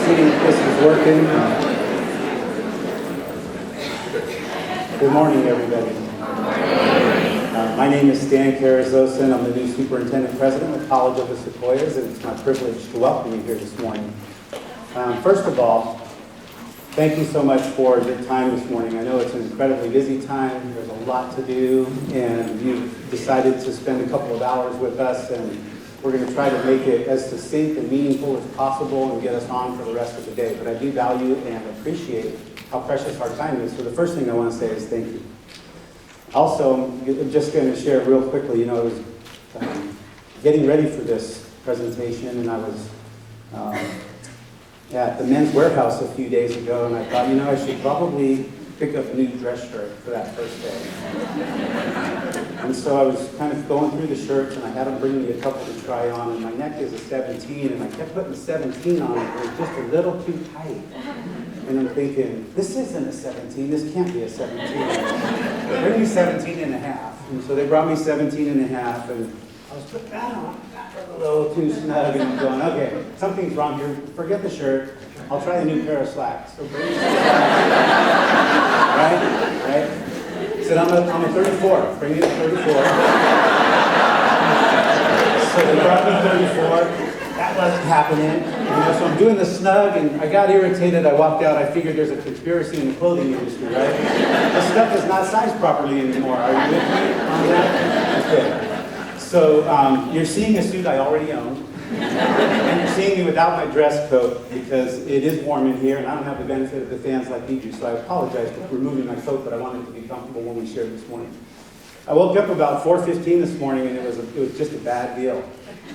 see this is working. Good morning, everybody. My name is Stan Carrizosa, I'm the new Superintendent President of College of the Sequoias, and it's my privilege to welcome you here this morning. First of all, thank you so much for your time this morning. I know it's an incredibly busy time, there's a lot to do, and you've decided to spend a couple of hours with us, and we're going to try to make it as succinct and meaningful as possible and get us on for the rest of the day. But I do value and appreciate how precious our time is. So the first thing I want to say is thank you. Also, I'm just going to share real quickly, I was getting ready for this presentation, and I was at the Men's Warehouse a few days ago, and I thought, I should probably pick up a new dress shirt for that first day. And so I was kind of going through the shirts, and I had them bring me a couple to try on, and my neck is a 17, and I kept putting 17 on it, and it was just a little too tight. And I'm thinking, this isn't a 17, this can't be a 17. Bring me 17 and a half. And so they brought me 17 and a half, and I was putting that on, a little too snug, and I'm going, okay, something's wrong here, forget the shirt, I'll try a new pair of slacks. So bring me right? Said, I'm a 34, bring me the 34. So they brought me 34. That wasn't happening. So I'm doing the snug, and I got irritated. I walked out. I figured there's a conspiracy in the clothing industry, right? This stuff is not sized properly anymore. Are you with me on that? Okay. So you're seeing a suit I already own, and you're seeing me without my dress coat because it is warm in here, and I don't have the benefit of the fans like you do. So I apologize for removing my coat, but I wanted to be comfortable when we shared this morning. I woke up about 4:15 this morning, and it was just a bad deal.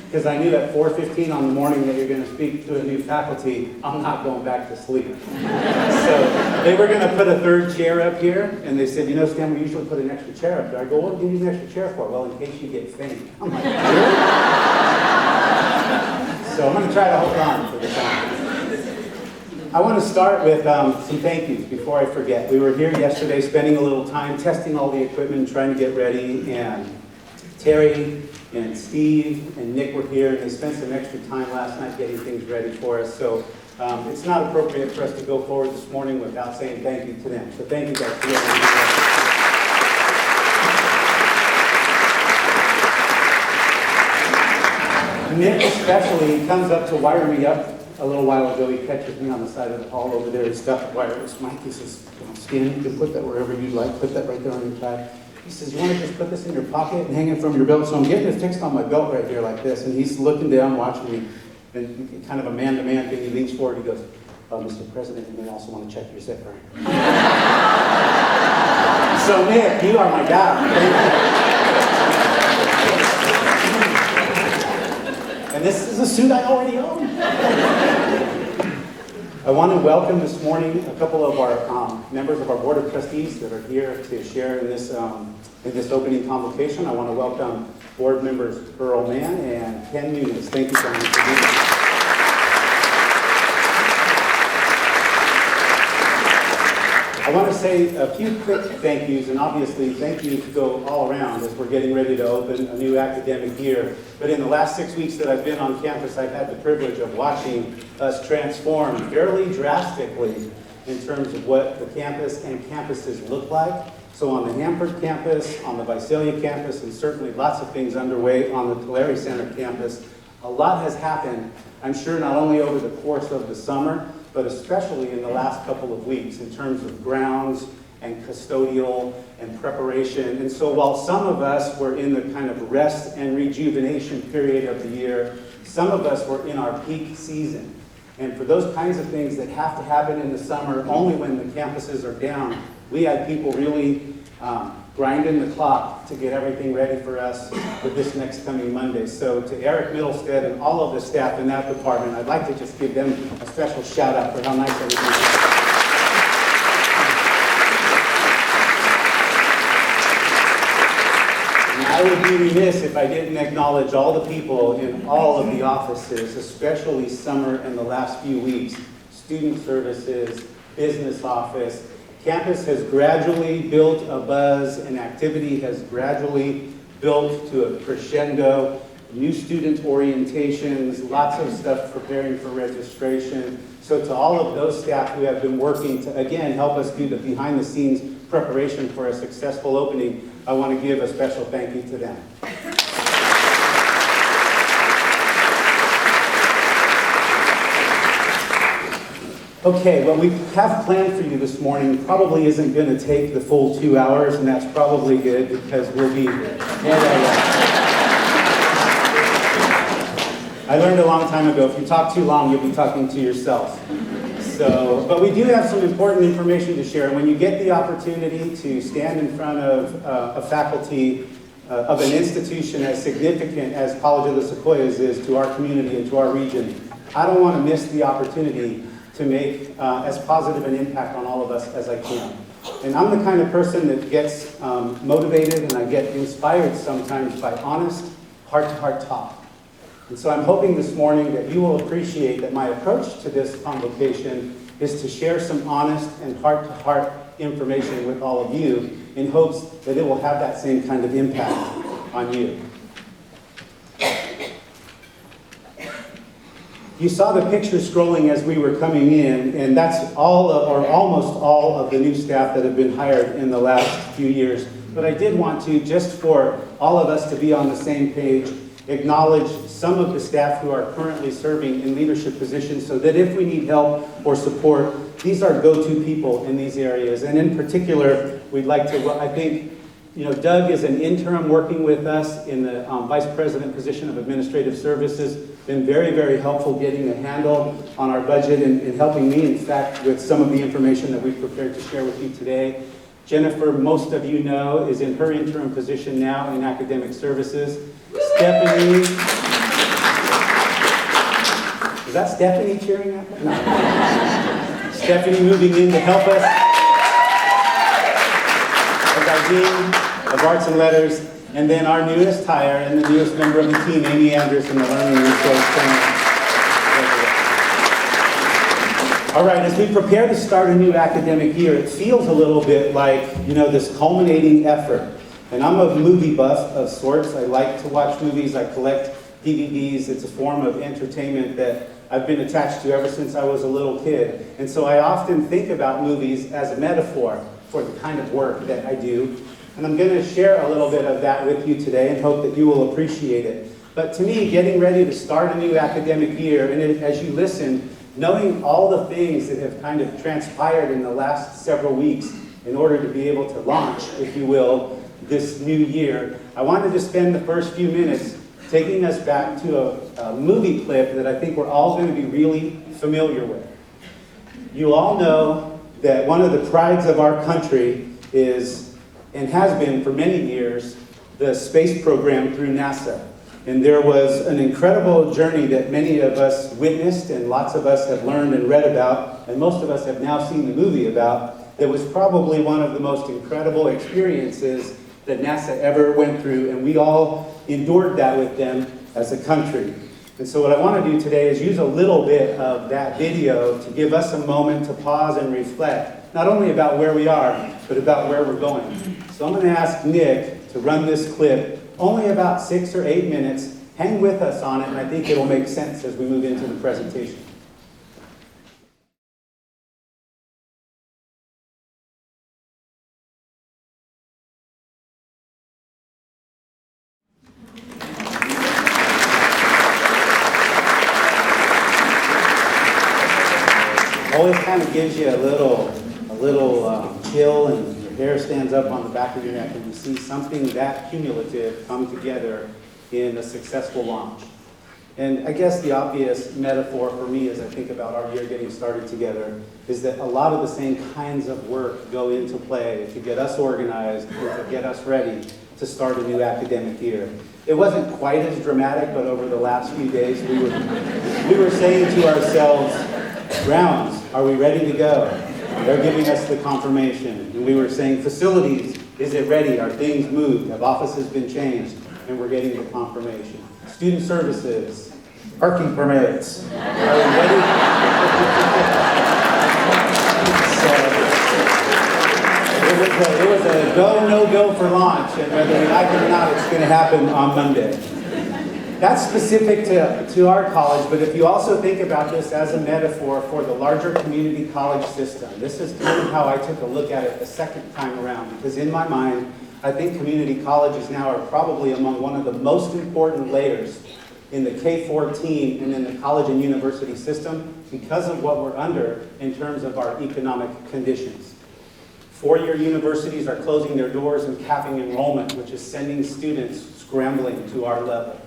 Because I knew at 4:15 on the morning that you're going to speak to a new faculty, I'm not going back to sleep. So they were going to put a third chair up here, and they said, Stan, we usually put an extra chair up there. I go, what do you need an extra chair for? Well, in case you get faint. I'm like, really? So I'm going to try to hold on for the time. I want to start with some thank yous before I forget. We were here yesterday spending a little time testing all the equipment, trying to get ready, and Terry and Steve and Nick were here, and they spent some extra time last night getting things ready for us. So it's not appropriate for us to go forward this morning without saying thank you to them. So thank you guys for that. Nick especially comes up to wire me up a little while ago. He catches me on the side of the hall over there. He's got the wireless mic. He says, Stan, you can put that wherever you'd like. Put that right there on your tie. He says, you want to just put this in your pocket and hang it from your belt? So I'm getting it fixed on my belt right here like this. And he's looking down, watching me. And kind of a man-to-man thing, he leans forward. He goes, Mr. President, you may also want to check your zipper. So Nick, you are my guy. And this is a suit I already own. I want to welcome this morning a couple of our members of our Board of Trustees that are here to share in this opening convocation. I want to welcome board members Earl Mann and Ken Nunes. Thank you so much for being here. I want to say a few quick thank yous, and obviously thank yous go all around as we're getting ready to open a new academic year. But in the last 6 weeks that I've been on campus, I've had the privilege of watching us transform fairly drastically in terms of what the campus and campuses look like. So on the Hanford campus, on the Visalia campus, and certainly lots of things underway on the Tulare Center campus, a lot has happened, I'm sure, not only over the course of the summer, but especially in the last couple of weeks in terms of grounds and custodial and preparation. And so while some of us were in the kind of rest and rejuvenation period of the year, some of us were in our peak season. And for those kinds of things that have to happen in the summer, only when the campuses are down, we had people really grinding the clock to get everything ready for us for this next coming Monday. So to Eric Middlestead and all of the staff in that department, I'd like to just give them a special shout out for how nice everything is. I would be remiss if I didn't acknowledge all the people in all of the offices, especially summer and the last few weeks, student services, business office. Campus has gradually built a buzz, and activity has gradually built to a crescendo. new student orientations, lots of stuff preparing for registration. So to all of those staff who have been working to, again, help us do the behind-the-scenes preparation for a successful opening, I want to give a special thank you to them. Okay, what we have planned for you this morning probably isn't going to take the full 2 hours, and that's probably good because we'll be... I learned a long time ago, if you talk too long, you'll be talking to yourself. So, but we do have some important information to share, and when you get the opportunity to stand in front of a faculty of an institution as significant as College of the Sequoias is to our community and to our region, I don't want to miss the opportunity to make as positive an impact on all of us as I can. And I'm the kind of person that gets motivated and I get inspired sometimes by honest, heart-to-heart talk. And so I'm hoping this morning that you will appreciate that my approach to this convocation is to share some honest and heart-to-heart information with all of you in hopes that it will have that same kind of impact on you. You saw the picture scrolling as we were coming in, and that's all of, or almost all of the new staff that have been hired in the last few years. But I did want to, just for all of us to be on the same page, acknowledge some of the staff who are currently serving in leadership positions so that if we need help or support, these are go-to people in these areas. And in particular, we'd like to, I think, Doug is an interim working with us in the Vice President position of Administrative Services. Been very, very helpful getting a handle on our budget and helping me, in fact, with some of the information that we've prepared to share with you today. Jennifer, most of you know, is in her interim position now in Academic Services. Stephanie, is that Stephanie cheering at that? No. Stephanie moving in to help us as our Dean of Arts and Letters. And then our newest hire and the newest member of the team, Amy Anderson, the Learning Resource Center. All right, as we prepare to start a new academic year, it feels a little bit like, this culminating effort. And I'm a movie buff of sorts. I like to watch movies. I collect DVDs. It's a form of entertainment that I've been attached to ever since I was a little kid. And so I often think about movies as a metaphor for the kind of work that I do. And I'm going to share a little bit of that with you today and hope that you will appreciate it. But to me, getting ready to start a new academic year, and as you listen, knowing all the things that have kind of transpired in the last several weeks in order to be able to launch, if you will, this new year, I wanted to spend the first few minutes taking us back to a movie clip that I think we're all going to be really familiar with. You all know that one of the prides of our country is, and has been for many years, the space program through NASA. And there was an incredible journey that many of us witnessed and lots of us have learned and read about, and most of us have now seen the movie about, that was probably one of the most incredible experiences that NASA ever went through, and we all endured that with them as a country. And so what I want to do today is use a little bit of that video to give us a moment to pause and reflect, not only about where we are, but about where we're going. So I'm going to ask Nick to run this clip, only about 6 or 8 minutes. Hang with us on it, and I think it'll make sense as we move into the presentation. Always kind of gives you a little chill, and your hair stands up on the back of your neck, and you see something that cumulative come together in a successful launch. And I guess the obvious metaphor for me as I think about our year getting started together is that a lot of the same kinds of work go into play to get us organized and to get us ready to start a new academic year. It wasn't quite as dramatic, but over the last few days we were saying to ourselves, grounds, are we ready to go? They're giving us the confirmation. And we were saying, facilities, is it ready? Are things moved? Have offices been changed? And we're getting the confirmation. Student services, parking permits, are we ready? So it was a go, no-go for launch, and whether we like it or not, it's going to happen on Monday. That's specific to our college, but if you also think about this as a metaphor for the larger community college system, this is kind of how I took a look at it the second time around, because in my mind, I think community colleges now are probably among one of the most important layers in the K-14 and in the college and university system because of what we're under in terms of our economic conditions. Four-year universities are closing their doors and capping enrollment, which is sending students scrambling to our level.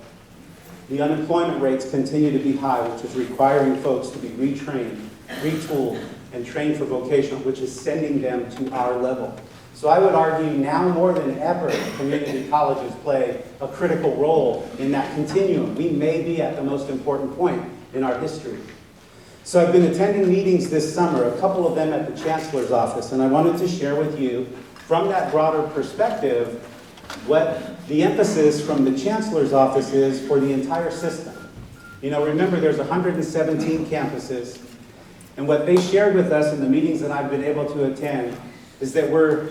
The unemployment rates continue to be high, which is requiring folks to be retrained, retooled, and trained for vocational, which is sending them to our level. So I would argue now more than ever, community colleges play a critical role in that continuum. We may be at the most important point in our history. So I've been attending meetings this summer, a couple of them at the Chancellor's office, and I wanted to share with you, from that broader perspective, what the emphasis from the Chancellor's office is for the entire system. You know, remember there's 117 campuses, and what they shared with us in the meetings that I've been able to attend is that we're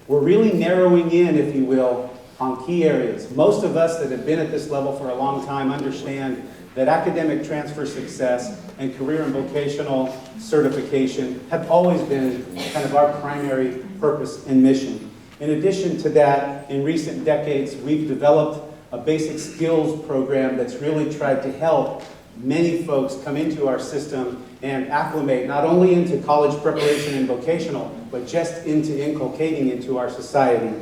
really narrowing in, if you will, on key areas. Most of us that have been at this level for a long time understand that academic transfer success and career and vocational certification have always been kind of our primary purpose and mission. In addition to that, in recent decades, we've developed a basic skills program that's really tried to help many folks come into our system and acclimate not only into college preparation and vocational, but just into inculcating into our society.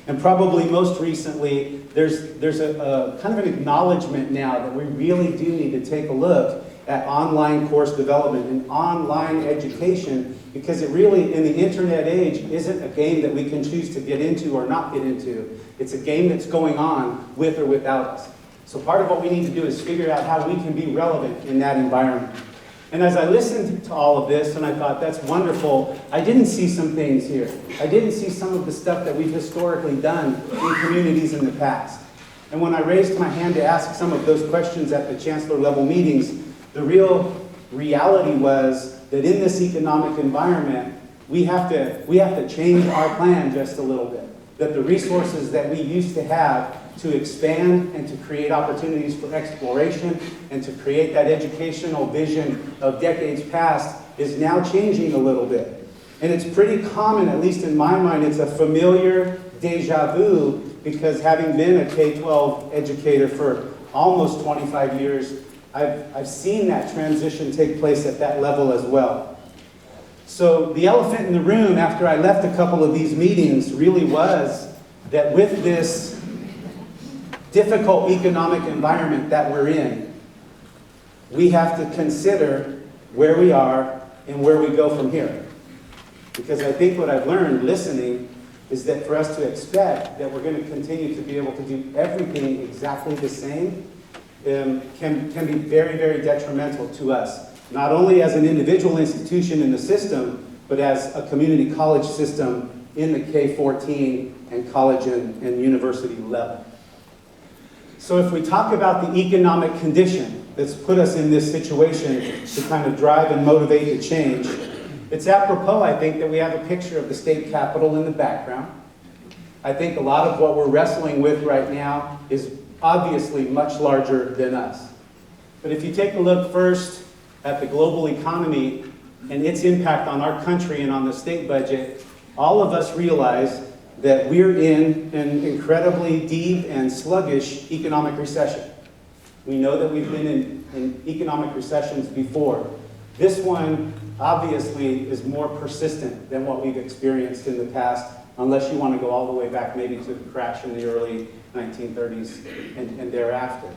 And probably most recently, there's a kind of an acknowledgement now that we really do need to take a look at online course development and online education, because it really, in the internet age, isn't a game that we can choose to get into or not get into. It's a game that's going on with or without us. So part of what we need to do is figure out how we can be relevant in that environment. And as I listened to all of this, and I thought, that's wonderful, I didn't see some things here. I didn't see some of the stuff that we've historically done in communities in the past. And when I raised my hand to ask some of those questions at the chancellor level meetings, the real reality was that in this economic environment, we have to change our plan just a little bit. That the resources that we used to have to expand and to create opportunities for exploration and to create that educational vision of decades past is now changing a little bit. And it's pretty common, at least in my mind, it's a familiar deja vu, because having been a K-12 educator for almost 25 years, I've seen that transition take place at that level as well. So the elephant in the room after I left a couple of these meetings really was that with this difficult economic environment that we're in, we have to consider where we are and where we go from here. Because I think what I've learned listening is that for us to expect that we're going to continue to be able to do everything exactly the same can be very, very detrimental to us. Not only as an individual institution in the system, but as a community college system in the K-14 and college and university level. So if we talk about the economic condition that's put us in this situation to kind of drive and motivate the change, it's apropos, I think, that we have a picture of the state capitol in the background. I think a lot of what we're wrestling with right now is obviously much larger than us. But if you take a look first at the global economy and its impact on our country and on the state budget, all of us realize that we're in an incredibly deep and sluggish economic recession. We know that we've been in economic recessions before. This one obviously is more persistent than what we've experienced in the past, unless you want to go all the way back maybe to the crash in the early 1930s and thereafter.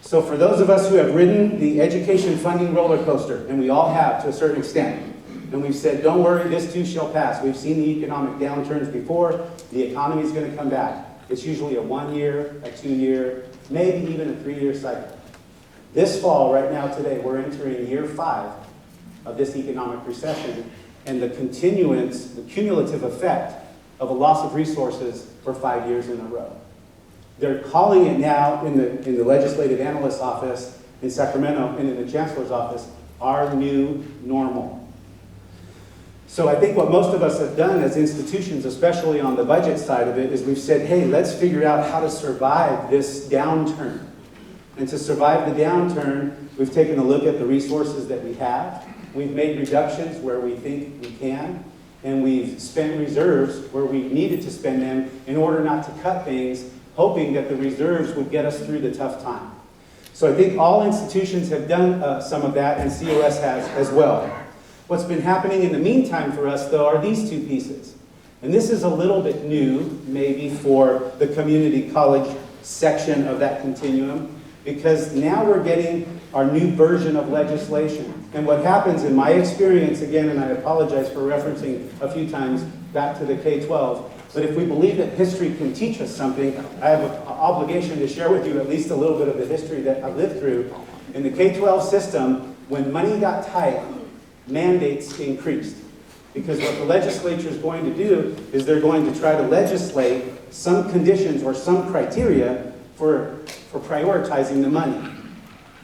So for those of us who have ridden the education funding roller coaster, and we all have to a certain extent, and we've said, don't worry, this too shall pass. We've seen the economic downturns before. The economy is going to come back. It's usually a 1 year, a 2 year, maybe even a 3 year cycle. This fall, right now today, we're entering year 5 of this economic recession, and the continuance, the cumulative effect of a loss of resources for 5 years in a row. They're calling it now in the legislative analyst's office in Sacramento and in the chancellor's office, our new normal. So I think what most of us have done as institutions, especially on the budget side of it, is we've said, hey, let's figure out how to survive this downturn. And to survive the downturn, we've taken a look at the resources that we have. We've made reductions where we think we can, and we've spent reserves where we needed to spend them in order not to cut things, hoping that the reserves would get us through the tough time. So I think all institutions have done some of that, and COS has as well. What's been happening in the meantime for us, though, are these two pieces. And this is a little bit new, maybe, for the community college section of that continuum, because now we're getting our new version of legislation. And what happens in my experience, again, and I apologize for referencing a few times back to the K-12, but if we believe that history can teach us something, I have an obligation to share with you at least a little bit of the history that I've lived through. In the K-12 system, when money got tight, mandates increased. Because what the legislature is going to do is they're going to try to legislate some conditions or some criteria for prioritizing the money.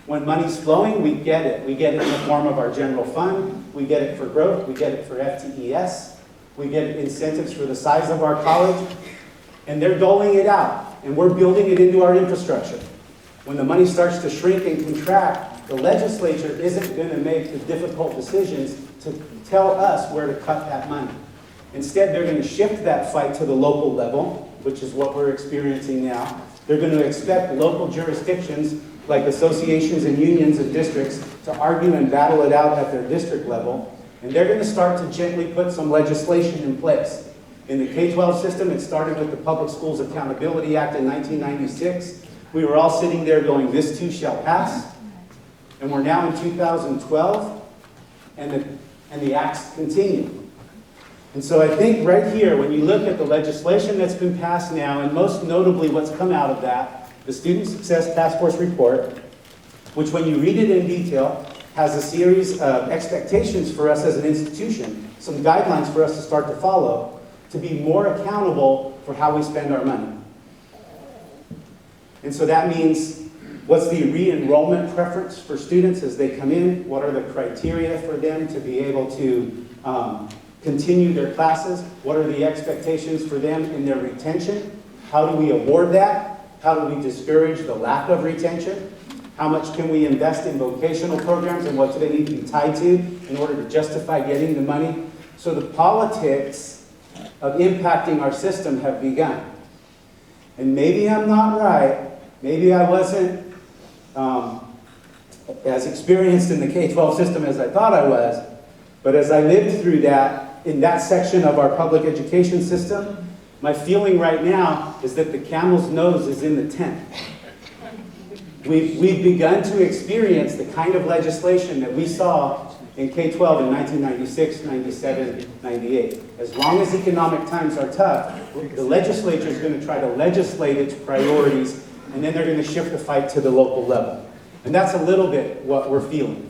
When money's flowing, we get it. We get it in the form of our general fund. We get it for growth. We get it for FTES. We get incentives for the size of our college. And they're doling it out. And we're building it into our infrastructure. When the money starts to shrink and contract, the legislature isn't going to make the difficult decisions to tell us where to cut that money. Instead, they're going to shift that fight to the local level, which is what we're experiencing now. They're going to expect local jurisdictions like associations and unions and districts to argue and battle it out at their district level. And they're going to start to gently put some legislation in place. In the K-12 system, it started with the Public Schools Accountability Act in 1996. We were all sitting there going, this too shall pass. And we're now in 2012, and the acts continue. And so I think right here, when you look at the legislation that's been passed now, and most notably what's come out of that, the Student Success Task Force report, which when you read it in detail, has a series of expectations for us as an institution, some guidelines for us to start to follow, to be more accountable for how we spend our money. And so that means, what's the re-enrollment preference for students as they come in? What are the criteria for them to be able to continue their classes? What are the expectations for them in their retention? How do we award that? How do we discourage the lack of retention? How much can we invest in vocational programs, and what do they need to be tied to in order to justify getting the money? So the politics of impacting our system have begun. And maybe I'm not right. Maybe I wasn't as experienced in the K-12 system as I thought I was. But as I lived through that, in that section of our public education system, my feeling right now is that the camel's nose is in the tent. We've begun to experience the kind of legislation that we saw in K-12 in 1996, 97, 98. As long as economic times are tough, the legislature is going to try to legislate its priorities, and then they're going to shift the fight to the local level. And that's a little bit what we're feeling.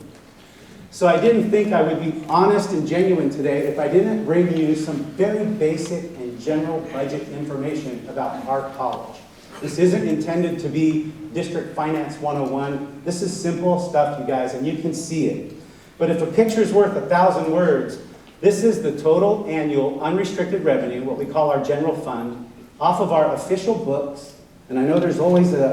So I didn't think I would be honest and genuine today if I didn't bring you some very basic and general budget information about our college. This isn't intended to be District Finance 101. This is simple stuff, you guys, and you can see it. But if a picture's worth 1,000 words, this is the total annual unrestricted revenue, what we call our general fund, off of our official books. And I know there's always a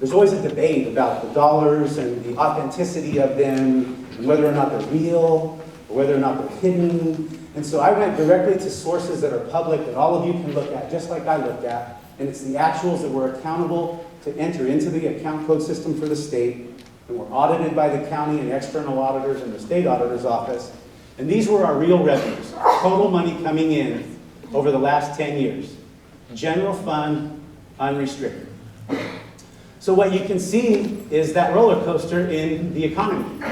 debate about the dollars and the authenticity of them, and whether or not they're real, or whether or not they're hidden. And so I went directly to sources that are public that all of you can look at, just like I looked at. And it's the actuals that we're accountable to enter into the account code system for the state. And we're audited by the county and external auditors and the state auditor's office. And these were our real revenues, total money coming in over the last 10 years. General fund, unrestricted. So what you can see is that roller coaster in the economy.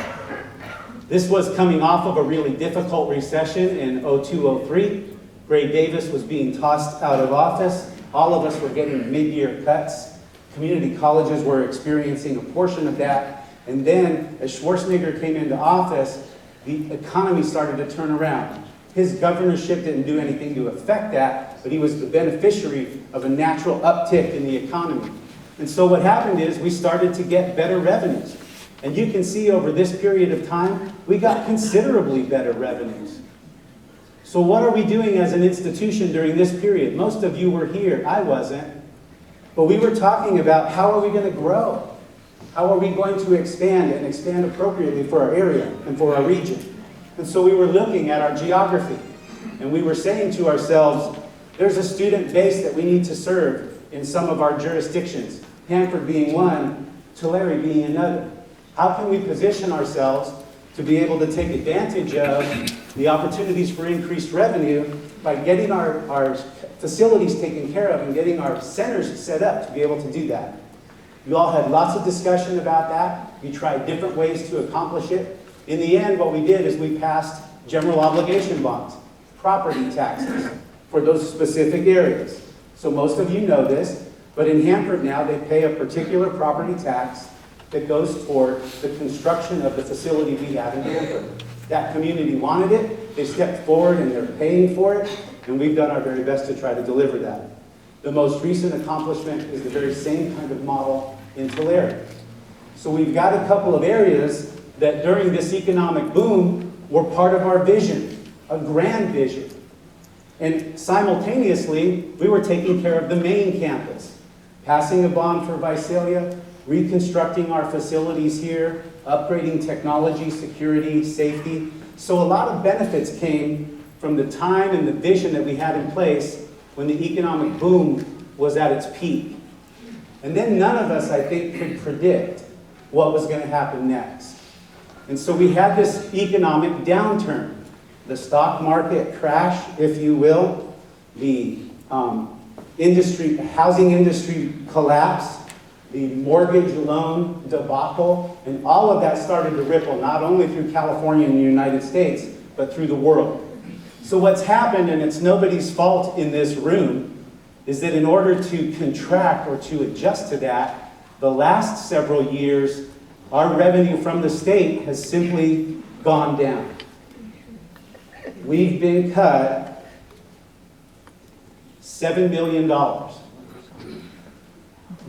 This was coming off of a really difficult recession in 02-03. Gray Davis was being tossed out of office. All of us were getting mid-year cuts. Community colleges were experiencing a portion of that. And then, as Schwarzenegger came into office, the economy started to turn around. His governorship didn't do anything to affect that, but he was the beneficiary of a natural uptick in the economy. And so what happened is we started to get better revenues. And you can see over this period of time, we got considerably better revenues. So what are we doing as an institution during this period? Most of you were here. I wasn't. But we were talking about how are we going to grow? How are we going to expand and expand appropriately for our area and for our region? And so we were looking at our geography, and we were saying to ourselves, there's a student base that we need to serve in some of our jurisdictions, Hanford being one, Tulare being another. How can we position ourselves to be able to take advantage of the opportunities for increased revenue by getting our facilities taken care of and getting our centers set up to be able to do that? You all had lots of discussion about that. We tried different ways to accomplish it. In the end, what we did is we passed general obligation bonds, property taxes for those specific areas. So most of you know this, but in Hanford now they pay a particular property tax that goes toward the construction of the facility we have in Hanford. That community wanted it, they stepped forward and they're paying for it, and we've done our very best to try to deliver that. The most recent accomplishment is the very same kind of model in Tulare. So we've got a couple of areas that during this economic boom were part of our vision, a grand vision. And simultaneously, we were taking care of the main campus, passing a bond for Visalia, reconstructing our facilities here, upgrading technology, security, safety. So a lot of benefits came from the time and the vision that we had in place when the economic boom was at its peak. And then none of us, I think, could predict what was going to happen next. And so we had this economic downturn. The stock market crash, if you will, the housing industry collapse, the mortgage loan debacle, and all of that started to ripple not only through California and the United States, but through the world. So what's happened, and it's nobody's fault in this room, is that in order to contract or to adjust to that, the last several years, our revenue from the state has simply gone down. We've been cut $7 million.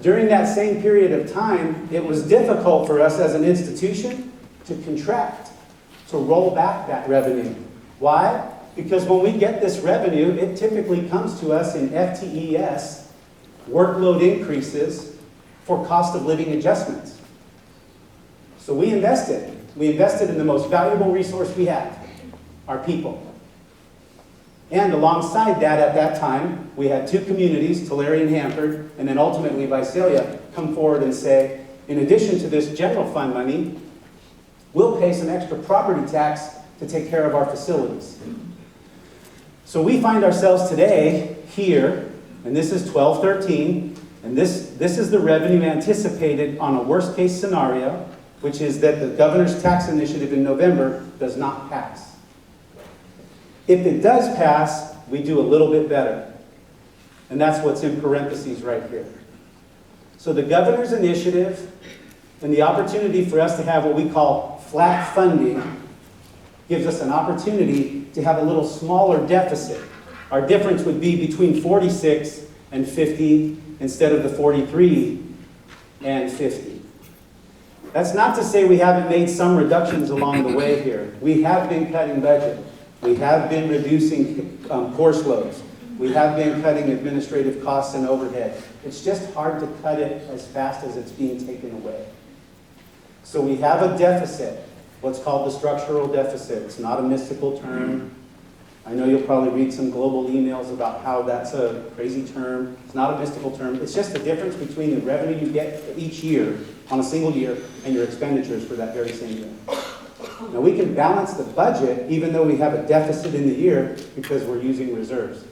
During that same period of time, it was difficult for us as an institution to contract, to roll back that revenue. Why? Because when we get this revenue, it typically comes to us in FTES, workload increases for cost of living adjustments. So we invested. We invested in the most valuable resource we have, our people. And alongside that, at that time, we had two communities, Tulare and Hanford, and then ultimately Visalia, come forward and say, in addition to this general fund money, we'll pay some extra property tax to take care of our facilities. So we find ourselves today here, and this is 12/13, and this is the revenue anticipated on a worst case scenario, which is that the governor's tax initiative in November does not pass. If it does pass, we do a little bit better. And that's what's in parentheses right here. So the governor's initiative and the opportunity for us to have what we call flat funding gives us an opportunity to have a little smaller deficit. Our difference would be between 46 and 50 instead of the 43 and 50. That's not to say we haven't made some reductions along the way here. We have been cutting budget. We have been reducing course loads. We have been cutting administrative costs and overhead. It's just hard to cut it as fast as it's being taken away. So we have a deficit, what's called the structural deficit. It's not a mystical term. I know you'll probably read some global emails about how that's a crazy term. It's not a mystical term. It's just the difference between the revenue you get each year on a single year and your expenditures for that very same year. Now we can balance the budget even though we have a deficit in the year because we're using reserves.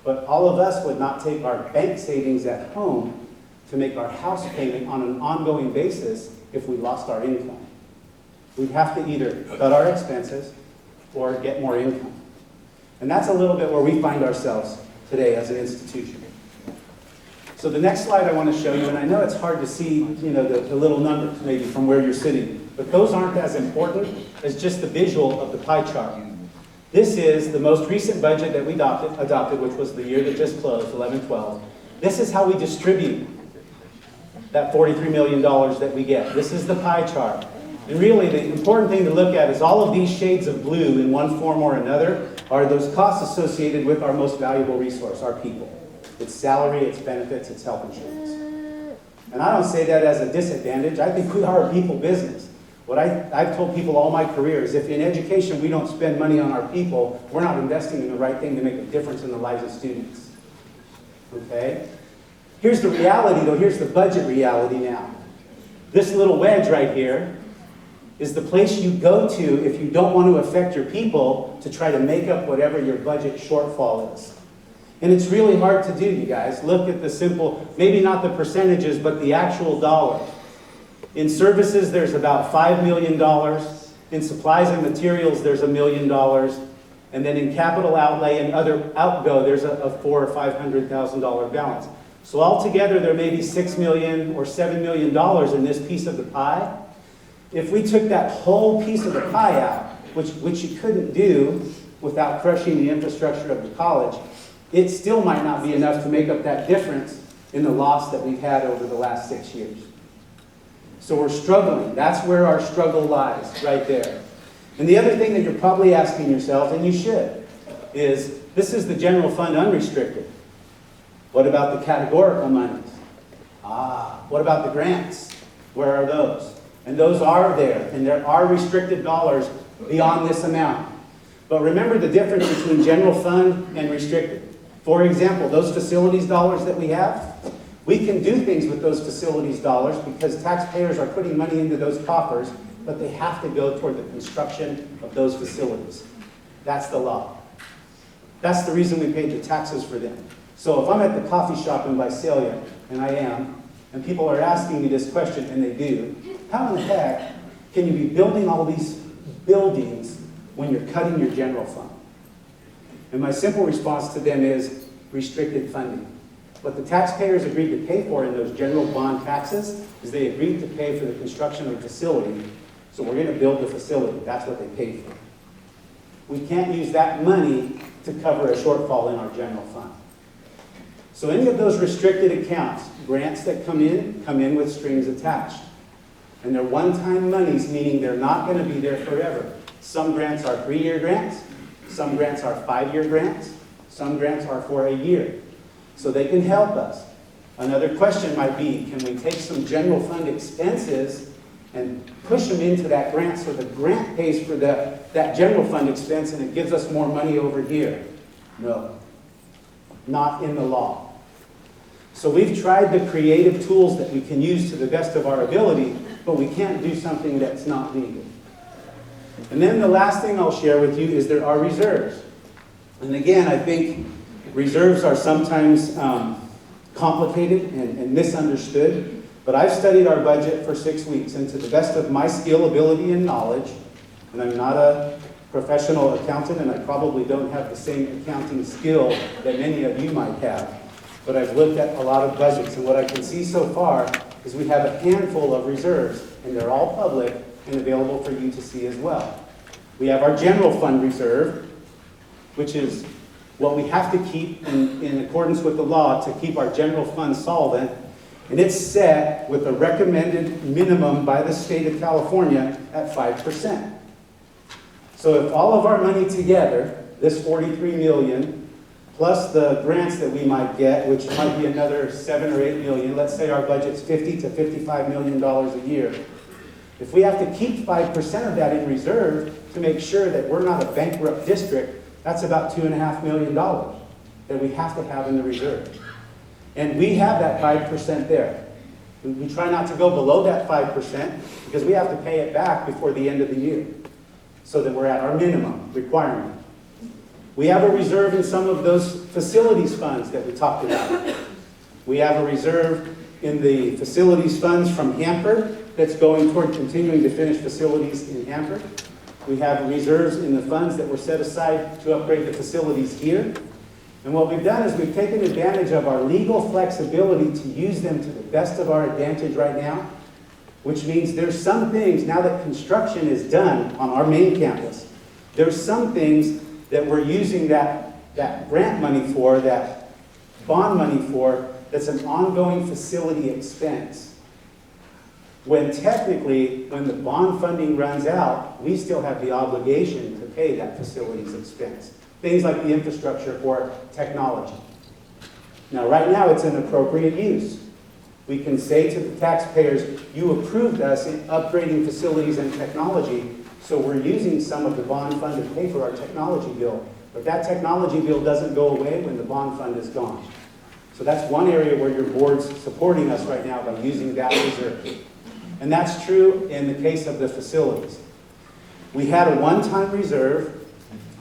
But all of us would not take our bank savings at home to make our house payment on an ongoing basis if we lost our income. We'd have to either cut our expenses or get more income. And that's a little bit where we find ourselves today as an institution. So the next slide I want to show you, and I know it's hard to see, the little numbers maybe from where you're sitting, but those aren't as important as just the visual of the pie chart. This is the most recent budget that we adopted, which was the year that just closed, 11-12. This is how we distribute that $43 million that we get. This is the pie chart. And really, the important thing to look at is all of these shades of blue in one form or another are those costs associated with our most valuable resource, our people. It's salary, it's benefits, it's health insurance. And I don't say that as a disadvantage. I think we are a people business. What I've told people all my career is if in education we don't spend money on our people, we're not investing in the right thing to make a difference in the lives of students. Okay? Here's the reality though, here's the budget reality now. This little wedge right here is the place you go to if you don't want to affect your people to try to make up whatever your budget shortfall is. And it's really hard to do, you guys. Look at the simple, maybe not the percentages, but the actual dollars. In services, there's about $5 million. In supplies and materials, there's $1 million. And then in capital outlay and other outgo, there's a $400,000 or $500,000 balance. So altogether, there may be $6 million or $7 million in this piece of the pie. If we took that whole piece of the pie out, which you couldn't do without crushing the infrastructure of the college, it still might not be enough to make up that difference in the loss that we've had over the last 6 years. So we're struggling. That's where our struggle lies, right there. And the other thing that you're probably asking yourselves, and you should, is this is the general fund unrestricted. What about the categorical monies? What about the grants? Where are those? And those are there, and there are restricted dollars beyond this amount. But remember the difference between general fund and restricted. For example, those facilities dollars that we have, we can do things with those facilities dollars because taxpayers are putting money into those coffers, but they have to go toward the construction of those facilities. That's the law. That's the reason we paid the taxes for them. So if I'm at the coffee shop in Visalia, and I am, and people are asking me this question, and they do, how in the heck can you be building all these buildings when you're cutting your general fund? And my simple response to them is restricted funding. What the taxpayers agreed to pay for in those general bond taxes is they agreed to pay for the construction of a facility, so we're going to build the facility. That's what they paid for. We can't use that money to cover a shortfall in our general fund. So any of those restricted accounts, grants that come in with strings attached. And they're one-time monies, meaning they're not going to be there forever. Some grants are 3-year grants. Some grants are 5-year grants. Some grants are for a year. So they can help us. Another question might be, can we take some general fund expenses and push them into that grant so the grant pays for that general fund expense and it gives us more money over here? No. Not in the law. So we've tried the creative tools that we can use to the best of our ability, but we can't do something that's not legal. And then the last thing I'll share with you is there are reserves. And again, I think reserves are sometimes complicated and misunderstood, but I've studied our budget for 6 weeks, and to the best of my skill, ability, and knowledge, and I'm not a professional accountant, and I probably don't have the same accounting skill that many of you might have, but I've looked at a lot of budgets, and what I can see so far is we have a handful of reserves, and they're all public and available for you to see as well. We have our general fund reserve, which is what we have to keep in accordance with the law to keep our general fund solvent, and it's set with a recommended minimum by the state of California at 5%. So if all of our money together, this $43 million, plus the grants that we might get, which might be another 7 or 8 million, let's say our budget's $50 to $55 million a year. If we have to keep 5% of that in reserve to make sure that we're not a bankrupt district, that's about $2.5 million that we have to have in the reserve. And we have that 5% there. We try not to go below that 5% because we have to pay it back before the end of the year so that we're at our minimum requirement. We have a reserve in some of those facilities funds that we talked about. We have a reserve in the facilities funds from Hanford that's going toward continuing to finish facilities in Hanford. We have reserves in the funds that were set aside to upgrade the facilities here. And what we've done is we've taken advantage of our legal flexibility to use them to the best of our advantage right now, which means there's some things, now that construction is done on our main campus, there's some things that we're using that grant money for, that bond money for, that's an ongoing facility expense. When technically, when the bond funding runs out, we still have the obligation to pay that facilities expense. Things like the infrastructure for technology. Now, right now, it's an appropriate use. We can say to the taxpayers, you approved us in upgrading facilities and technology, so we're using some of the bond fund to pay for our technology bill. But that technology bill doesn't go away when the bond fund is gone. So that's one area where your board's supporting us right now by using that reserve. And that's true in the case of the facilities. We had a one-time reserve,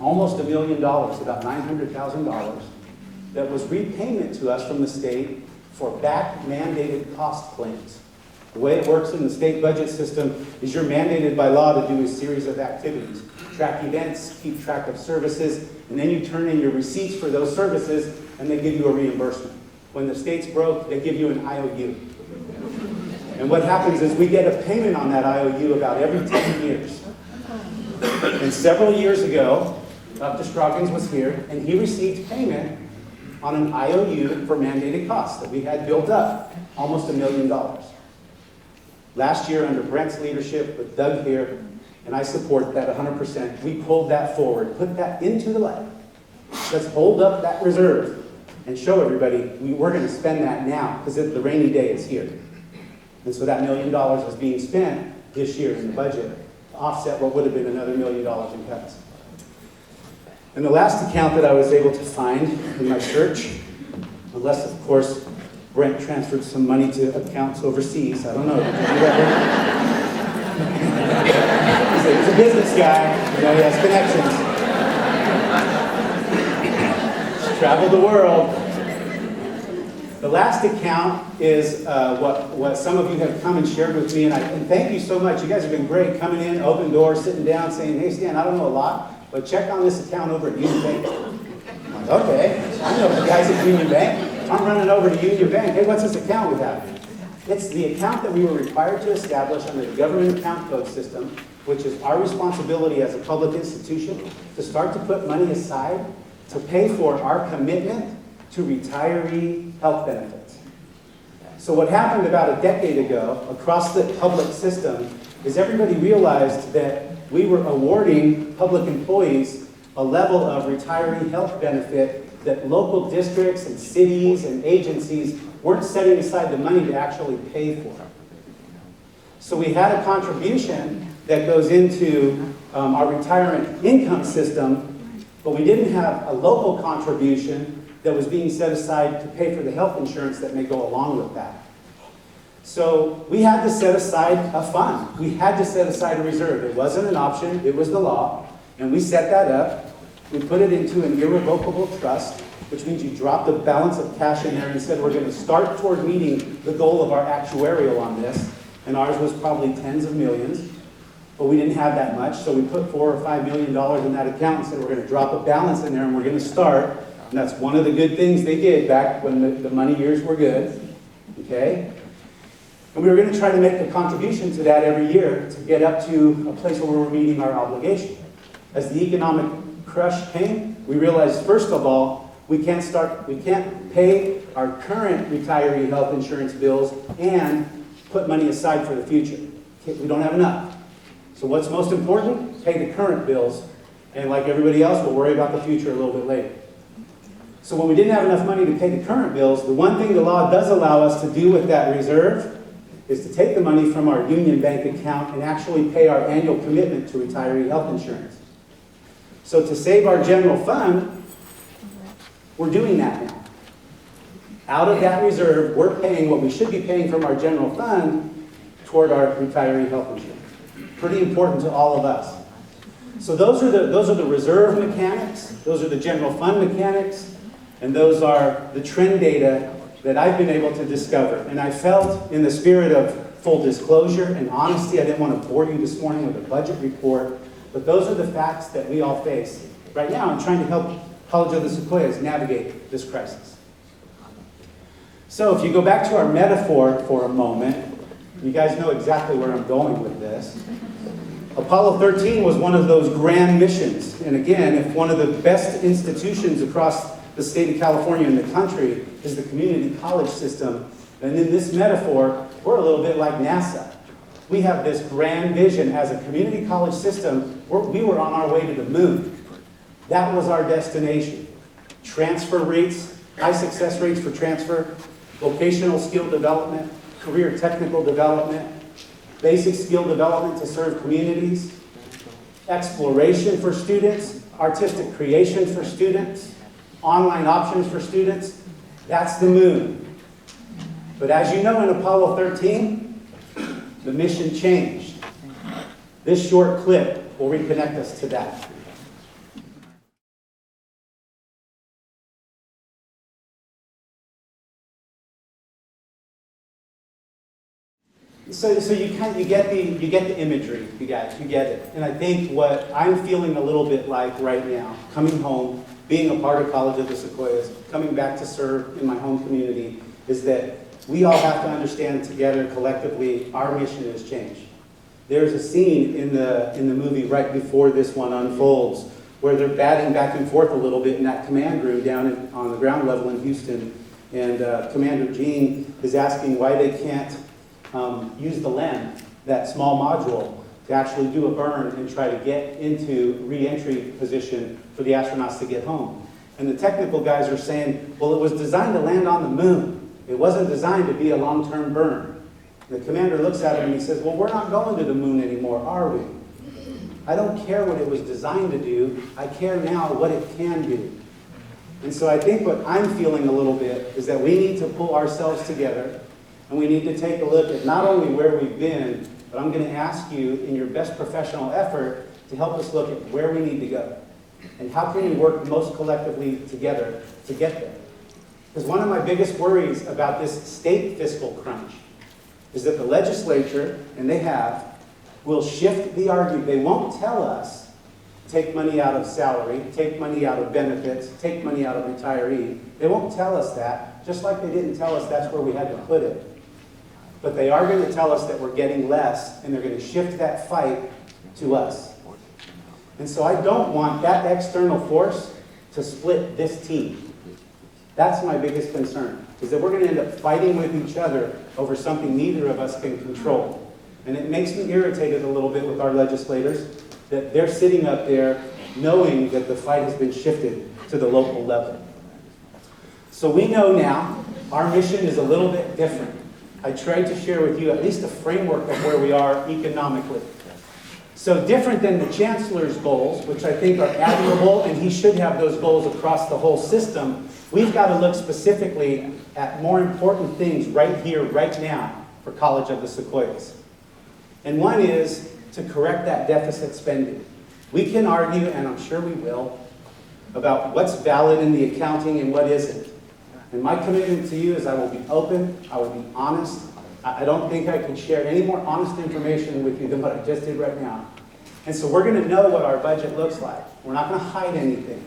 almost $1 million, about $900,000, that was repayment to us from the state for back-mandated cost claims. The way it works in the state budget system is you're mandated by law to do a series of activities. Track events, keep track of services, and then you turn in your receipts for those services, and they give you a reimbursement. When the state's broke, they give you an IOU. And what happens is we get a payment on that IOU about every 10 years. And several years ago, Dr. Stroggins was here, and he received payment on an IOU for mandated costs that we had built up, almost $1 million. Last year, under Brent's leadership, with Doug here, and I support that 100%, we pulled that forward, put that into the light. Let's hold up that reserve and show everybody we're going to spend that now, because the rainy day is here. And so that $1 million is being spent this year in the budget to offset what would have been another $1 million in cuts. And the last account that I was able to find in my search, unless, of course, Brent transferred some money to accounts overseas. I don't know. He's a business guy. You know, he has connections. He's traveled the world. The last account is what some of you have come and shared with me, and thank you so much. You guys have been great coming in, open doors, sitting down, saying, hey, Stan, I don't know a lot, but check on this account over at Union Bank. I'm like, okay, I know the guys at Union Bank. I'm running over to Union Bank. Hey, what's this account we have? It's the account that we were required to establish under the government account code system, which is our responsibility as a public institution to start to put money aside to pay for our commitment to retiree health benefits. So what happened about a decade ago across the public system is everybody realized that we were awarding public employees a level of retiree health benefit that local districts and cities and agencies weren't setting aside the money to actually pay for. So we had a contribution that goes into our retirement income system, but we didn't have a local contribution that was being set aside to pay for the health insurance that may go along with that. So we had to set aside a fund. We had to set aside a reserve. It wasn't an option, it was the law, and we set that up. We put it into an irrevocable trust, which means you drop the balance of cash in there and said we're going to start toward meeting the goal of our actuarial on this, and ours was probably tens of millions, but we didn't have that much, so we put $4 or $5 million in that account and said we're going to drop a balance in there and we're going to start. And that's one of the good things they did back when the money years were good, okay? And we were going to try to make a contribution to that every year to get up to a place where we were meeting our obligation. As the economic crush came, we realized, first of all, we can't pay our current retiree health insurance bills and put money aside for the future. We don't have enough. So what's most important? Pay the current bills, and like everybody else, we'll worry about the future a little bit later. So when we didn't have enough money to pay the current bills, the one thing the law does allow us to do with that reserve is to take the money from our Union Bank account and actually pay our annual commitment to retiree health insurance. So to save our general fund, we're doing that now. Out of that reserve, we're paying what we should be paying from our general fund toward our retiree health insurance. Pretty important to all of us. So those are the reserve mechanics, those are the general fund mechanics, and those are the trend data that I've been able to discover. And I felt, in the spirit of full disclosure and honesty, I didn't want to bore you this morning with a budget report, but those are the facts that we all face right now in trying to help College of the Sequoias navigate this crisis. So if you go back to our metaphor for a moment, you guys know exactly where I'm going with this. Apollo 13 was one of those grand missions. And again, if one of the best institutions across the state of California and the country is the community college system, then in this metaphor, we're a little bit like NASA. We have this grand vision as a community college system. We were on our way to the moon. That was our destination. Transfer rates high success rates for transfer, vocational skill development, career technical development, basic skill development to serve communities, exploration for students, artistic creation for students, online options for students. That's the moon. But as you know, in Apollo 13, the mission changed. This short clip will reconnect us to that. So you get the imagery, you guys, you get it. And I think what I'm feeling a little bit like right now, coming home, being a part of College of the Sequoias, coming back to serve in my home community, is that we all have to understand together collectively our mission has changed. There's a scene in the movie right before this one unfolds where they're batting back and forth a little bit in that command room down on the ground level in Houston, and Commander Gene is asking why they can't use the LEM, that small module, to actually do a burn and try to get into re-entry position for the astronauts to get home. And the technical guys are saying, well, it was designed to land on the moon. It wasn't designed to be a long-term burn. The commander looks at him and he says, well, we're not going to the moon anymore, are we? I don't care what it was designed to do. I care now what it can do. And so I think what I'm feeling a little bit is that we need to pull ourselves together, and we need to take a look at not only where we've been, but I'm going to ask you in your best professional effort to help us look at where we need to go. And how can we work most collectively together to get there? Because one of my biggest worries about this state fiscal crunch is that the legislature, and they have, will shift the argument. They won't tell us, take money out of salary, take money out of benefits, take money out of retiree. They won't tell us that, just like they didn't tell us that's where we had to put it. But they are going to tell us that we're getting less, and they're going to shift that fight to us. And so I don't want that external force to split this team. That's my biggest concern, is that we're going to end up fighting with each other over something neither of us can control. And it makes me irritated a little bit with our legislators that they're sitting up there knowing that the fight has been shifted to the local level. So we know now our mission is a little bit different. I tried to share with you at least a framework of where we are economically. So different than the chancellor's goals, which I think are admirable, and he should have those goals across the whole system, we've got to look specifically at more important things right here, right now, for College of the Sequoias. And one is to correct that deficit spending. We can argue, and I'm sure we will, about what's valid in the accounting and what isn't. And my commitment to you is I will be open, I will be honest. I don't think I can share any more honest information with you than what I just did right now. And so we're going to know what our budget looks like. We're not going to hide anything.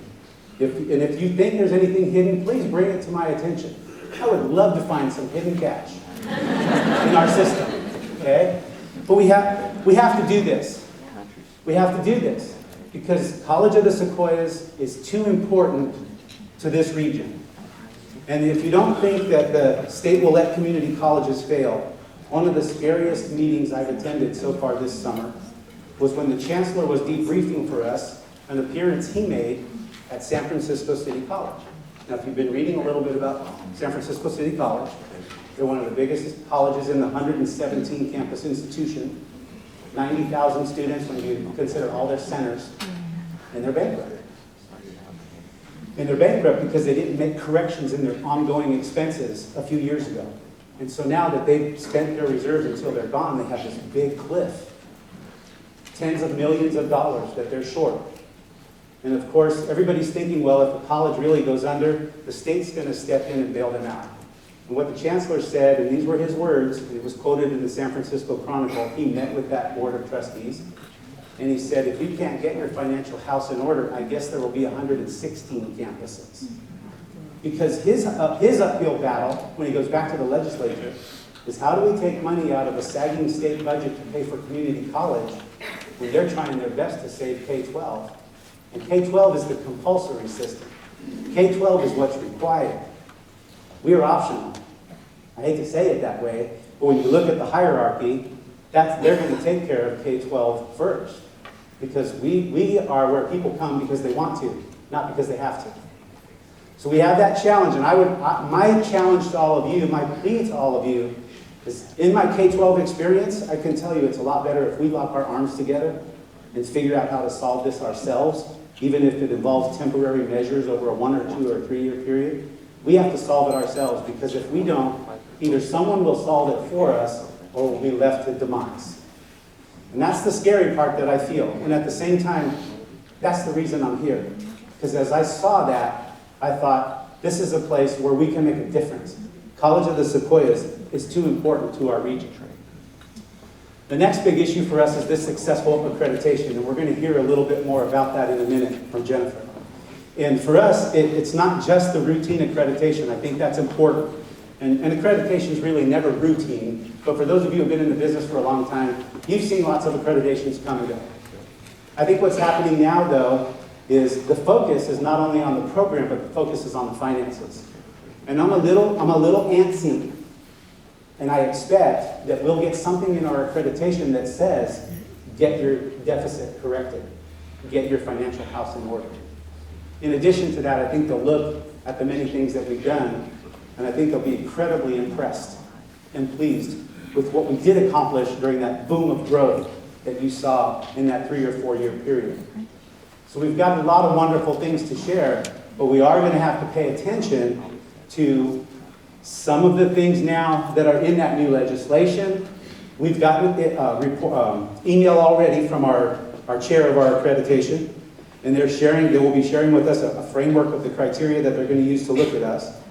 If you think there's anything hidden, please bring it to my attention. I would love to find some hidden cash in our system, okay? But we have to do this. We have to do this because College of the Sequoias is too important to this region. And if you don't think that the state will let community colleges fail, one of the scariest meetings I've attended so far this summer was when the chancellor was debriefing for us an appearance he made at San Francisco City College. Now, if you've been reading a little bit about San Francisco City College, they're one of the biggest colleges in the 117 campus institution, 90,000 students when you consider all their centers, and they're bankrupt. And they're bankrupt because they didn't make corrections in their ongoing expenses a few years ago. And so now that they've spent their reserves until they're gone, they have this big cliff. Tens of millions of dollars that they're short. And of course, everybody's thinking, well, if the college really goes under, the state's going to step in and bail them out. And what the chancellor said, and these were his words, and it was quoted in the San Francisco Chronicle, he met with that board of trustees, and he said, if you can't get your financial house in order, I guess there will be 116 campuses. Because his uphill battle, when he goes back to the legislature, is how do we take money out of a sagging state budget to pay for community college when they're trying their best to save K-12? And K-12 is the compulsory system. K-12 is what's required. We are optional. I hate to say it that way, but when you look at the hierarchy, they're going to take care of K-12 first. Because we are where people come because they want to, not because they have to. So we have that challenge, and my challenge to all of you, my plea to all of you, is in my K-12 experience, I can tell you it's a lot better if we lock our arms together and figure out how to solve this ourselves, even if it involves temporary measures over a 1 or 2 or 3 year period. We have to solve it ourselves, because if we don't, either someone will solve it for us or we'll be left to demise. And that's the scary part that I feel. And at the same time, that's the reason I'm here. Because as I saw that, I thought, this is a place where we can make a difference. College of the Sequoias is too important to our region. The next big issue for us is this successful accreditation, and we're going to hear a little bit more about that in a minute from Jennifer. And for us, it's not just the routine accreditation. I think that's important. And accreditation is really never routine, but for those of you who have been in the business for a long time, you've seen lots of accreditations come and go. I think what's happening now, though, is the focus is not only on the program, but the focus is on the finances. And I'm a little antsy, and I expect that we'll get something in our accreditation that says, get your deficit corrected, get your financial house in order. In addition to that, I think they'll look at the many things that we've done, and I think they'll be incredibly impressed and pleased with what we did accomplish during that boom of growth that you saw in that 3 or 4 year period. So we've got a lot of wonderful things to share, but we are going to have to pay attention to some of the things now that are in that new legislation. We've gotten an email already from our chair of our accreditation, and they will be sharing with us a framework of the criteria that they're going to use to look at us.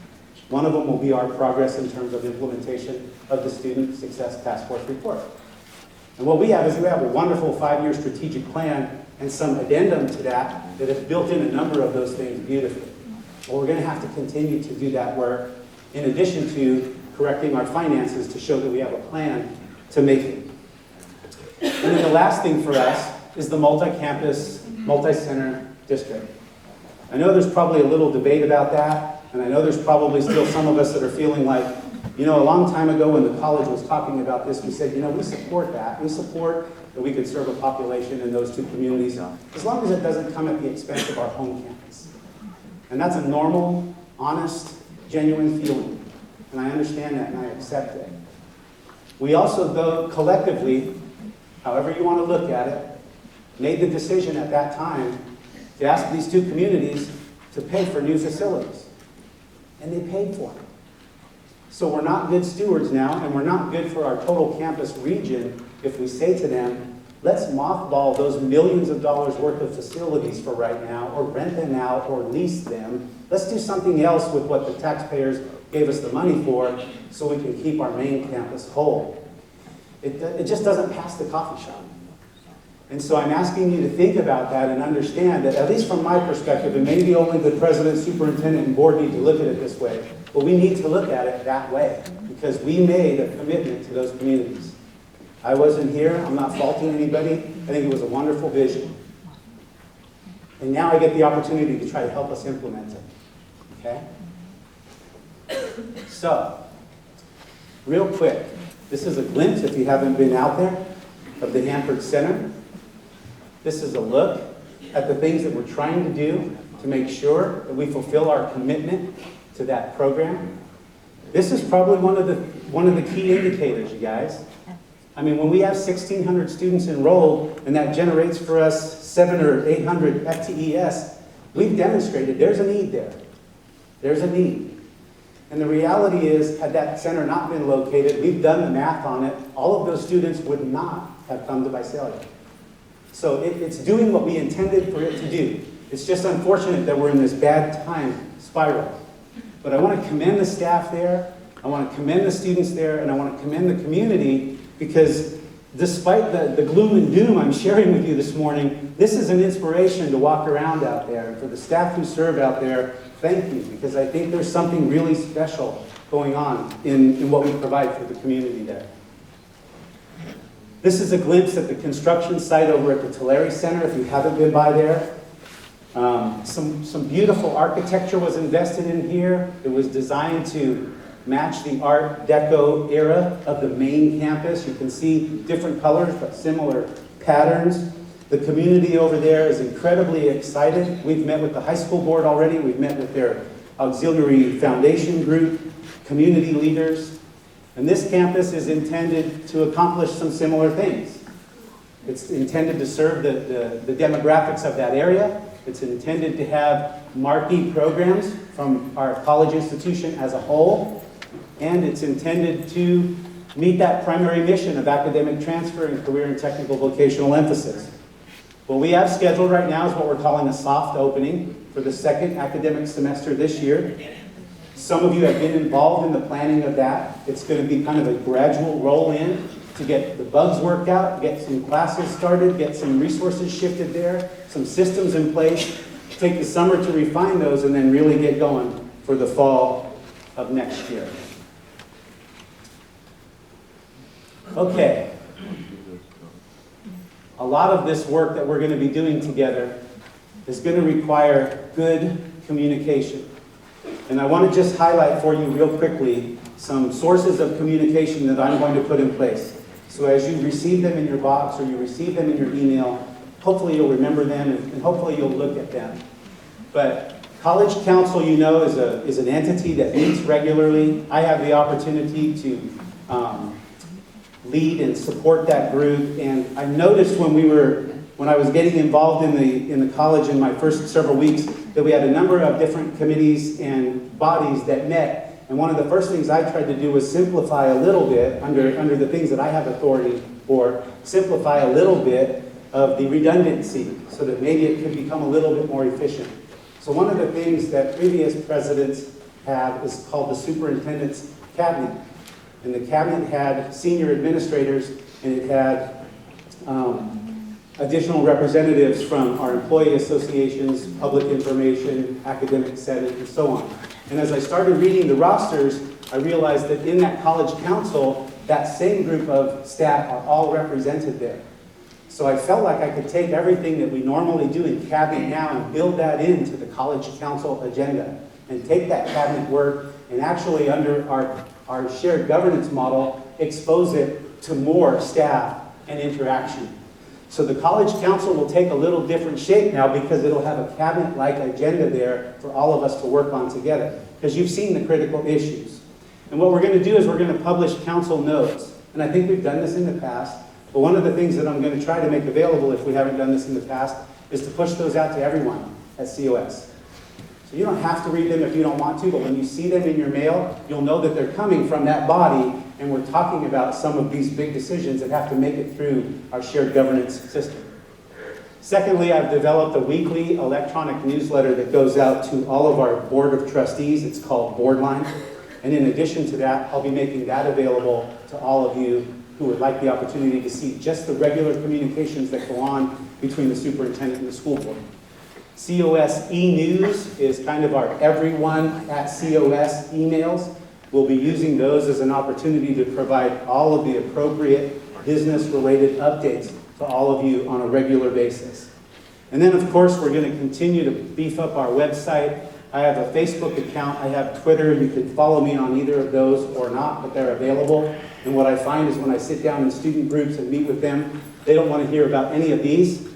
One of them will be our progress in terms of implementation of the Student Success Task Force report. And what we have is we have a wonderful 5-year strategic plan and some addendum to that has built in a number of those things beautifully. Well, we're going to have to continue to do that work in addition to correcting our finances to show that we have a plan to make it. And then the last thing for us is the multi-campus, multi-center district. I know there's probably a little debate about that, and I know there's probably still some of us that are feeling like, you know, a long time ago when the college was talking about this, we said, you know, we support that. We support that we could serve a population in those two communities, as long as it doesn't come at the expense of our home campus. And that's a normal, honest, genuine feeling. And I understand that and I accept it. We also, though, collectively, however you want to look at it, made the decision at that time to ask these two communities to pay for new facilities. And they paid for it. So we're not good stewards now, and we're not good for our total campus region if we say to them, let's mothball those millions of dollars worth of facilities for right now, or rent them out, or lease them. Let's do something else with what the taxpayers gave us the money for so we can keep our main campus whole. It just doesn't pass the coffee shop. And so I'm asking you to think about that and understand that, at least from my perspective, and maybe only the president, superintendent, and board need to look at it this way, but we need to look at it that way because we made a commitment to those communities. I wasn't here. I'm not faulting anybody. I think it was a wonderful vision. And now I get the opportunity to try to help us implement it. Okay? So, real quick, this is a glimpse, if you haven't been out there, of the Hanford Center. This is a look at the things that we're trying to do to make sure that we fulfill our commitment to that program. This is probably one of the key indicators, you guys. I mean, when we have 1,600 students enrolled and that generates for us 700 or 800 FTES, we've demonstrated there's a need there. There's a need. And the reality is, had that center not been located, we've done the math on it, all of those students would not have come to Visalia. So it's doing what we intended for it to do. It's just unfortunate that we're in this bad time spiral. But I want to commend the staff there, I want to commend the students there, and I want to commend the community because despite the gloom and doom I'm sharing with you this morning, this is an inspiration to walk around out there. And for the staff who serve out there, thank you, because I think there's something really special going on in what we provide for the community there. This is a glimpse at the construction site over at the Tulare Center, if you haven't been by there. Some beautiful architecture was invested in here. It was designed to match the Art Deco era of the main campus. You can see different colors, but similar patterns. The community over there is incredibly excited. We've met with the high school board already. We've met with their auxiliary foundation group, community leaders. And this campus is intended to accomplish some similar things. It's intended to serve the demographics of that area. It's intended to have marquee programs from our college institution as a whole. And it's intended to meet that primary mission of academic transfer and career and technical vocational emphasis. What we have scheduled right now is what we're calling a soft opening for the second academic semester this year. Some of you have been involved in the planning of that. It's going to be kind of a gradual roll in to get the bugs worked out, get some classes started, get some resources shifted there, some systems in place, take the summer to refine those, and then really get going for the fall of next year. Okay. A lot of this work that we're going to be doing together is going to require good communication. And I want to just highlight for you real quickly some sources of communication that I'm going to put in place. So as you receive them in your box or you receive them in your email, hopefully you'll remember them and hopefully you'll look at them. But College Council, you know, is an entity that meets regularly. I have the opportunity to lead and support that group. And I noticed when I was getting involved in the college in my first several weeks that we had a number of different committees and bodies that met. And one of the first things I tried to do was simplify a little bit, under the things that I have authority for, simplify a little bit of the redundancy so that maybe it could become a little bit more efficient. So one of the things that previous presidents have is called the superintendent's cabinet. And the cabinet had senior administrators, and it had additional representatives from our employee associations, public information, academic senate, and so on. And as I started reading the rosters, I realized that in that college council, that same group of staff are all represented there. So I felt like I could take everything that we normally do in cabinet now and build that into the college council agenda, and take that cabinet work and actually under our shared governance model, expose it to more staff and interaction. So the College Council will take a little different shape now because it'll have a cabinet-like agenda there for all of us to work on together. Because you've seen the critical issues. And what we're going to do is we're going to publish council notes. And I think we've done this in the past. But one of the things that I'm going to try to make available, if we haven't done this in the past, is to push those out to everyone at COS. So you don't have to read them if you don't want to, but when you see them in your mail, you'll know that they're coming from that body, and we're talking about some of these big decisions that have to make it through our shared governance system. Secondly, I've developed a weekly electronic newsletter that goes out to all of our board of trustees. It's called Boardline. And in addition to that, I'll be making that available to all of you who would like the opportunity to see just the regular communications that go on between the superintendent and the school board. COS e-news is kind of our everyone at COS emails. We'll be using those as an opportunity to provide all of the appropriate business-related updates to all of you on a regular basis. And then, of course, we're going to continue to beef up our website. I have a Facebook account. I have Twitter. You can follow me on either of those or not, but they're available. And what I find is when I sit down in student groups and meet with them, they don't want to hear about any of these.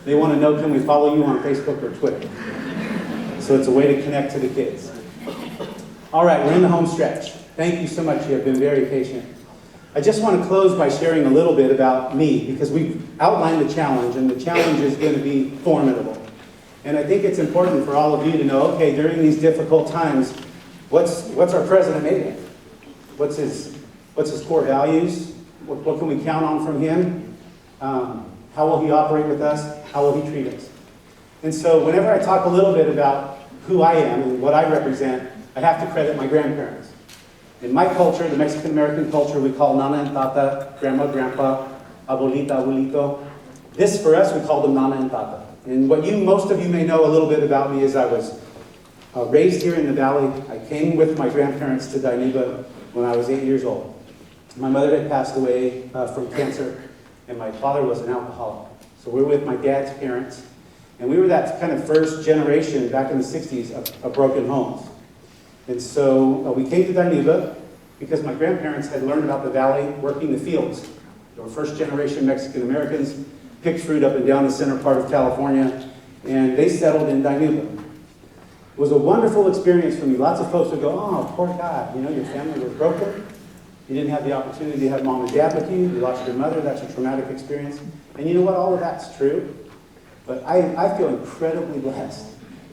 They want to know, can we follow you on Facebook or Twitter? So it's a way to connect to the kids. All right, we're in the home stretch. Thank you so much. You have been very patient. I just want to close by sharing a little bit about me, because we've outlined the challenge, and the challenge is going to be formidable. And I think it's important for all of you to know, okay, during these difficult times, what's our president made of? What's his core values? What can we count on from him? How will he operate with us? How will he treat us? And so whenever I talk a little bit about who I am and what I represent, I have to credit my grandparents. In my culture, the Mexican-American culture, we call Nana and Tata, Grandma, Grandpa, Abuelita, Abuelito. This, for us, we call them Nana and Tata. And what most of you may know a little bit about me is I was raised here in the Valley. I came with my grandparents to Dinuba when I was 8 years old. My mother had passed away from cancer, and my father was an alcoholic. So we were with my dad's parents, and we were that kind of first generation back in the 60s of broken homes. And so we came to Dinuba because my grandparents had learned about the Valley working the fields. They were first generation Mexican Americans, picked fruit up and down the center part of California, and they settled in Dinuba. It was a wonderful experience for me. Lots of folks would go, oh, poor guy, your family was broken. You didn't have the opportunity to have mom and dad with you. You lost your mother. That's a traumatic experience. And you know what? All of that's true. But I feel incredibly blessed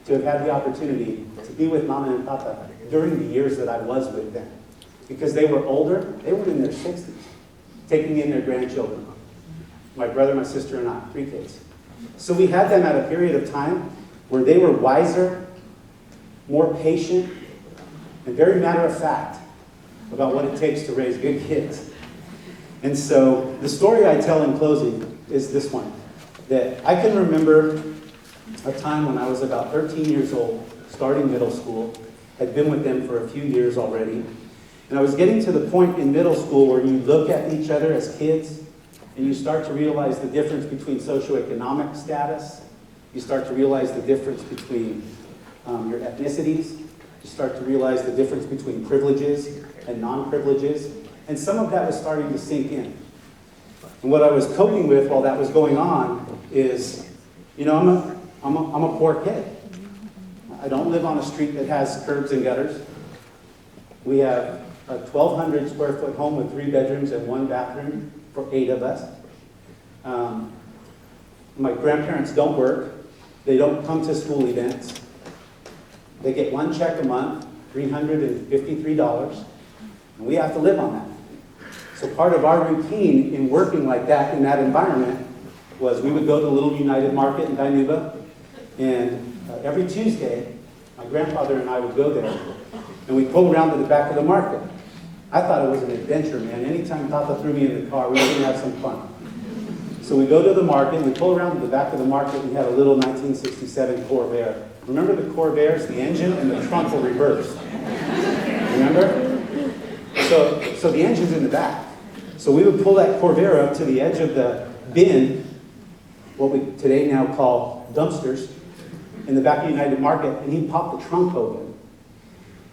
to have had the opportunity to be with Mama and Papa during the years that I was with them. Because they were older. They were in their 60s, taking in their grandchildren. My brother, my sister, and I, 3 kids. So we had them at a period of time where they were wiser, more patient, and very matter of fact about what it takes to raise good kids. And so the story I tell in closing is this one, that I can remember a time when I was about 13 years old, starting middle school, had been with them for a few years already, and I was getting to the point in middle school where you look at each other as kids, and you start to realize the difference between socioeconomic status, you start to realize the difference between your ethnicities, you start to realize the difference between privileges and non-privileges, and some of that was starting to sink in. And what I was coping with while that was going on is, I'm a poor kid. I don't live on a street that has curbs and gutters. We have a 1,200 square foot home with 3 bedrooms and 1 bathroom for 8 of us. My grandparents don't work. They don't come to school events. They get 1 check a month, $353, and we have to live on that. So part of our routine in working like that in that environment was we would go to the Little United Market in Dinuba, and every Tuesday, my grandfather and I would go there, and we'd pull around to the back of the market. I thought it was an adventure, man. Anytime Papa threw me in the car, we were going to have some fun. So we go to the market, we pull around to the back of the market, and we had a little 1967 Corvair. Remember the Corvairs? The engine and the trunk were reversed. Remember? So the engine's in the back. So we would pull that Corvair up to the edge of the bin, what we today now call dumpsters, in the back of United Market, and he'd pop the trunk open.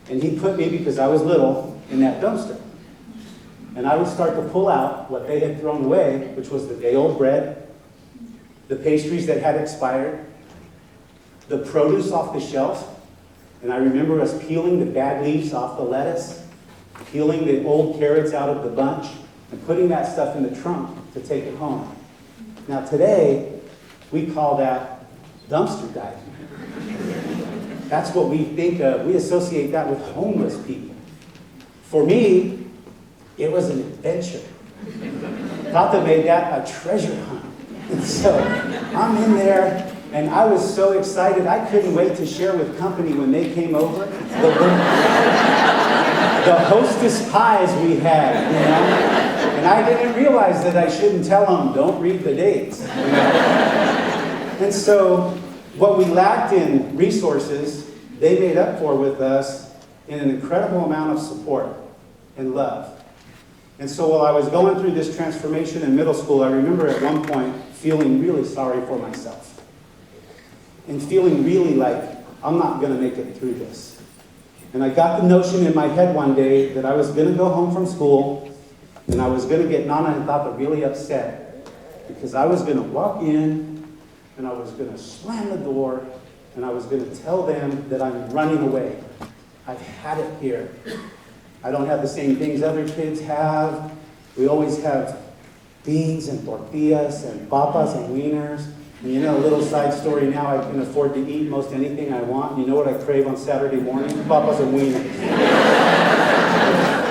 And he'd put me, because I was little, in that dumpster. And I would start to pull out what they had thrown away, which was the day-old bread, the pastries that had expired, the produce off the shelf. And I remember us peeling the bad leaves off the lettuce, peeling the old carrots out of the bunch, and putting that stuff in the trunk to take it home. Now today, we call that dumpster diving. That's what we think of. We associate that with homeless people. For me, it was an adventure. Tata made that a treasure hunt. And so I'm in there, and I was so excited. I couldn't wait to share with company when they came over. The hostess pies we had, And I didn't realize that I shouldn't tell them, don't read the dates. And so what we lacked in resources, they made up for with us in an incredible amount of support and love. And so while I was going through this transformation in middle school, I remember at one point feeling really sorry for myself. And feeling really like, I'm not going to make it through this. And I got the notion in my head one day that I was going to go home from school, and I was going to get Nana and Tata really upset, because I was going to walk in, and I was going to slam the door, and I was going to tell them that I'm running away. I've had it here. I don't have the same things other kids have. We always have beans and tortillas and papas and wieners. And a little side story now, I can afford to eat most anything I want. You know what I crave on Saturday morning? Papas and wieners.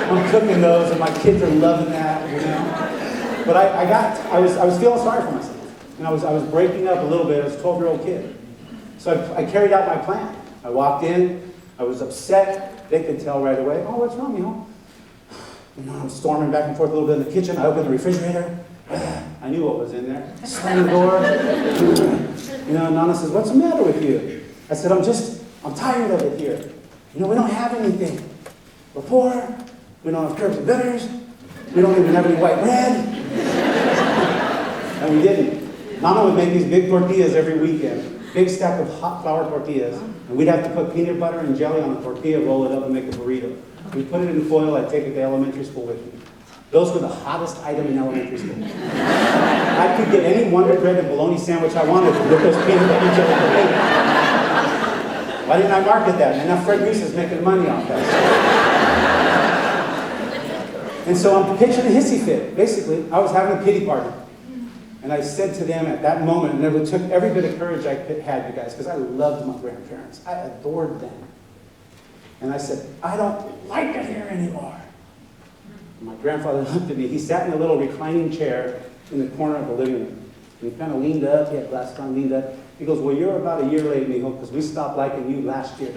I'm cooking those, and my kids are loving that, But I was feeling sorry for myself. And I was breaking up a little bit as a 12-year-old kid. So I carried out my plan. I walked in, I was upset. They could tell right away, oh, what's wrong, I'm storming back and forth a little bit in the kitchen. I opened the refrigerator. I knew what was in there. Slammed the door. Nana says, what's the matter with you? I said, I'm tired of it here. We don't have anything. We're poor. We don't have curbs and gutters. We don't even have any white bread. And we didn't. Nana would make these big tortillas every weekend. Big stack of hot flour tortillas, and we'd have to put peanut butter and jelly on the tortilla, roll it up, and make a burrito. We'd put it in foil. I'd take it to elementary school with me. Those were the hottest item in elementary school. I could get any Wonder Bread and bologna sandwich I wanted with those peanut butter and jelly tortillas. Why didn't I market that? And now Fred Reese is making money off that. And so I'm pitching a hissy fit. Basically, I was having a pity party. And I said to them at that moment, and it took every bit of courage I had, you guys, because I loved my grandparents. I adored them. And I said, I don't like it here anymore. And my grandfather looked at me. He sat in a little reclining chair in the corner of the living room. And he kind of leaned up. He had glasses on, leaned up. He goes, well, you're about a year late, mijo, because we stopped liking you last year.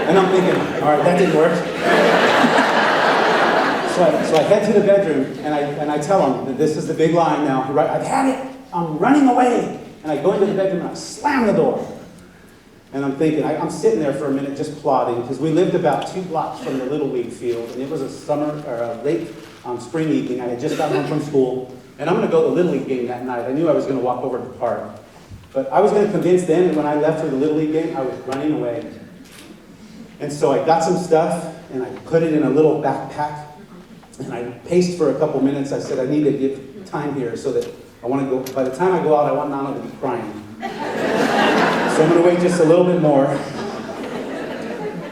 And I'm thinking, all right, that didn't work. So I head to the bedroom, and I tell him that this is the big line now. I've had it. I'm running away. And I go into the bedroom, and I slam the door. And I'm thinking, I'm sitting there for a minute just plotting, because we lived about 2 blocks from the Little League field, and it was a late spring evening. I had just gotten home from school, and I'm going to go to the Little League game that night. I knew I was going to walk over to the park. But I was going to convince them that when I left for the Little League game, I was running away. And so I got some stuff, and I put it in a little backpack, and I paced for a couple minutes. I said, I need to give time here so that I want to go. By the time I go out, I want Nana to be crying. So I'm going to wait just a little bit more.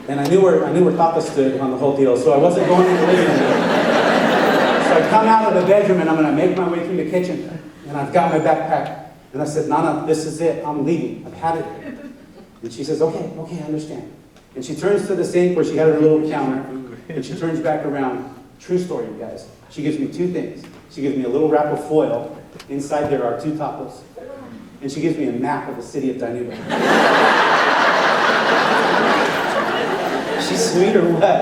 And I knew where Papa stood on the whole deal, so I wasn't going to the living room. So I come out of the bedroom, and I'm going to make my way through the kitchen, and I've got my backpack. And I said, Nana, this is it. I'm leaving. I've had it. And she says, okay, I understand. And she turns to the sink where she had her little counter, and she turns back around. True story, you guys. She gives me 2 things. She gives me a little wrap of foil. Inside there are 2 tacos. And she gives me a map of the city of Dinuba. She's sweet or what?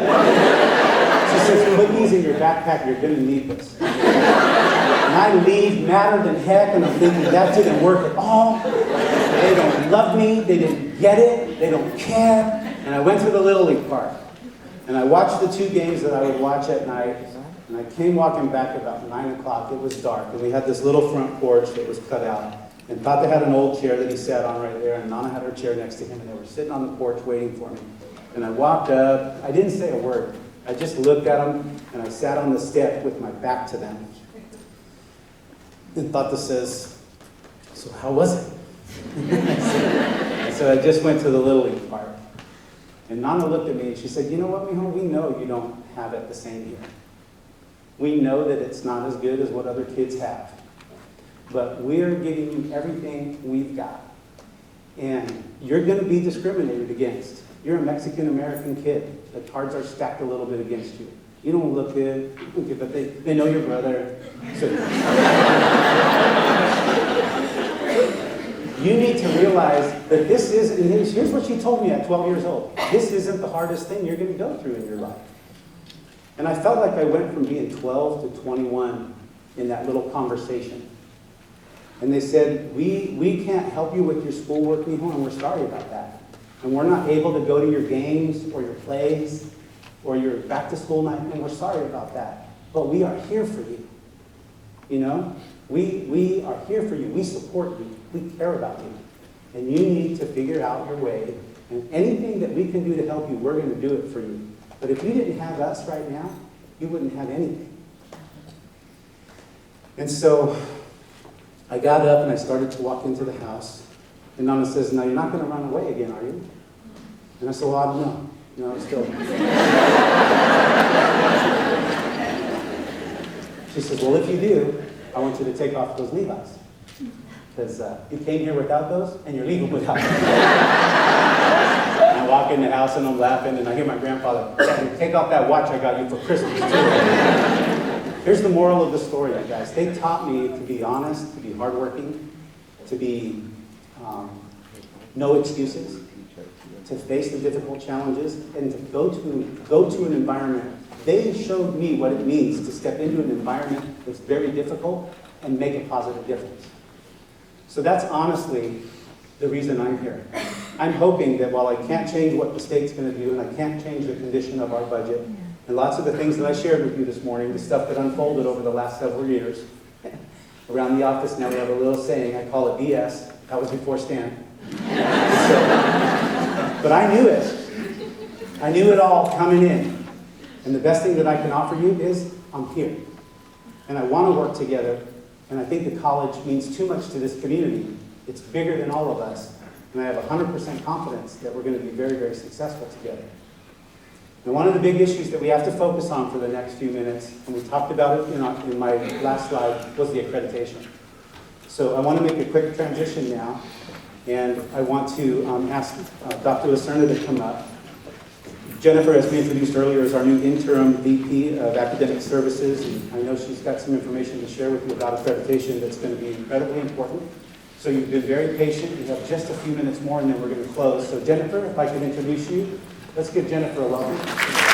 She says, put these in your backpack. You're going to need this. And I leave madder than heck, and I'm thinking, that didn't work at all. They don't love me. They didn't get it. They don't care. And I went to the Little League park, and I watched the 2 games that I would watch at night, and I came walking back about 9 o'clock. It was dark, and we had this little front porch that was cut out, and Papa had an old chair that he sat on right there, and Nana had her chair next to him, and they were sitting on the porch waiting for me. And I walked up. I didn't say a word. I just looked at them, and I sat on the step with my back to them. And Tata says, so how was it? I said, I just went to the Little League park. And Nana looked at me and she said, you know what, mijo, we know you don't have it the same here. We know that it's not as good as what other kids have. But we're giving you everything we've got. And you're going to be discriminated against. You're a Mexican-American kid. The cards are stacked a little bit against you. You don't look good, but they know your brother. So you need to realize that this is, and here's what she told me at 12 years old. This isn't the hardest thing you're going to go through in your life. And I felt like I went from being 12 to 21 in that little conversation. And they said, we can't help you with your schoolwork, mijo, and we're sorry about that. And we're not able to go to your games or your plays or your back-to-school night, and we're sorry about that. But we are here for you. You know? We are here for you. We support you. We care about you. And you need to figure out your way. And anything that we can do to help you, we're going to do it for you. But if you didn't have us right now, you wouldn't have anything. And so I got up and I started to walk into the house. And Nana says, now you're not going to run away again, are you? And I said, well, I don't know. You know, I'm still. She says, well, if you do, I want you to take off those Levi's. Because you came here without those, and you're leaving without them. And I walk in the house, and I'm laughing, and I hear my grandfather, take off that watch I got you for Christmas, too. Here's the moral of the story, you guys. They taught me to be honest, to be hardworking, to be no excuses, to face the difficult challenges, and to go to an environment. They showed me what it means to step into an environment that's very difficult and make a positive difference. So that's honestly the reason I'm here. I'm hoping that while I can't change what the state's going to do, and I can't change the condition of our budget, and lots of the things that I shared with you this morning, the stuff that unfolded over the last several years, around the office now we have a little saying, I call it BS. That was before Stan. But I knew it. I knew it all coming in. And the best thing that I can offer you is I'm here. And I want to work together And I think the college means too much to this community. It's bigger than all of us. And I have 100% confidence that we're going to be very, very successful together. And one of the big issues that we have to focus on for the next few minutes, and we talked about it in my last slide, was the accreditation. So I want to make a quick transition now, and I want to ask Dr. Lacerna to come up. Jennifer, as we introduced earlier, is our new interim VP of Academic Services, and I know she's got some information to share with you about accreditation that's going to be incredibly important. So you've been very patient. We have just a few minutes more, and then we're going to close. So Jennifer, if I could introduce you. Let's give Jennifer a welcome.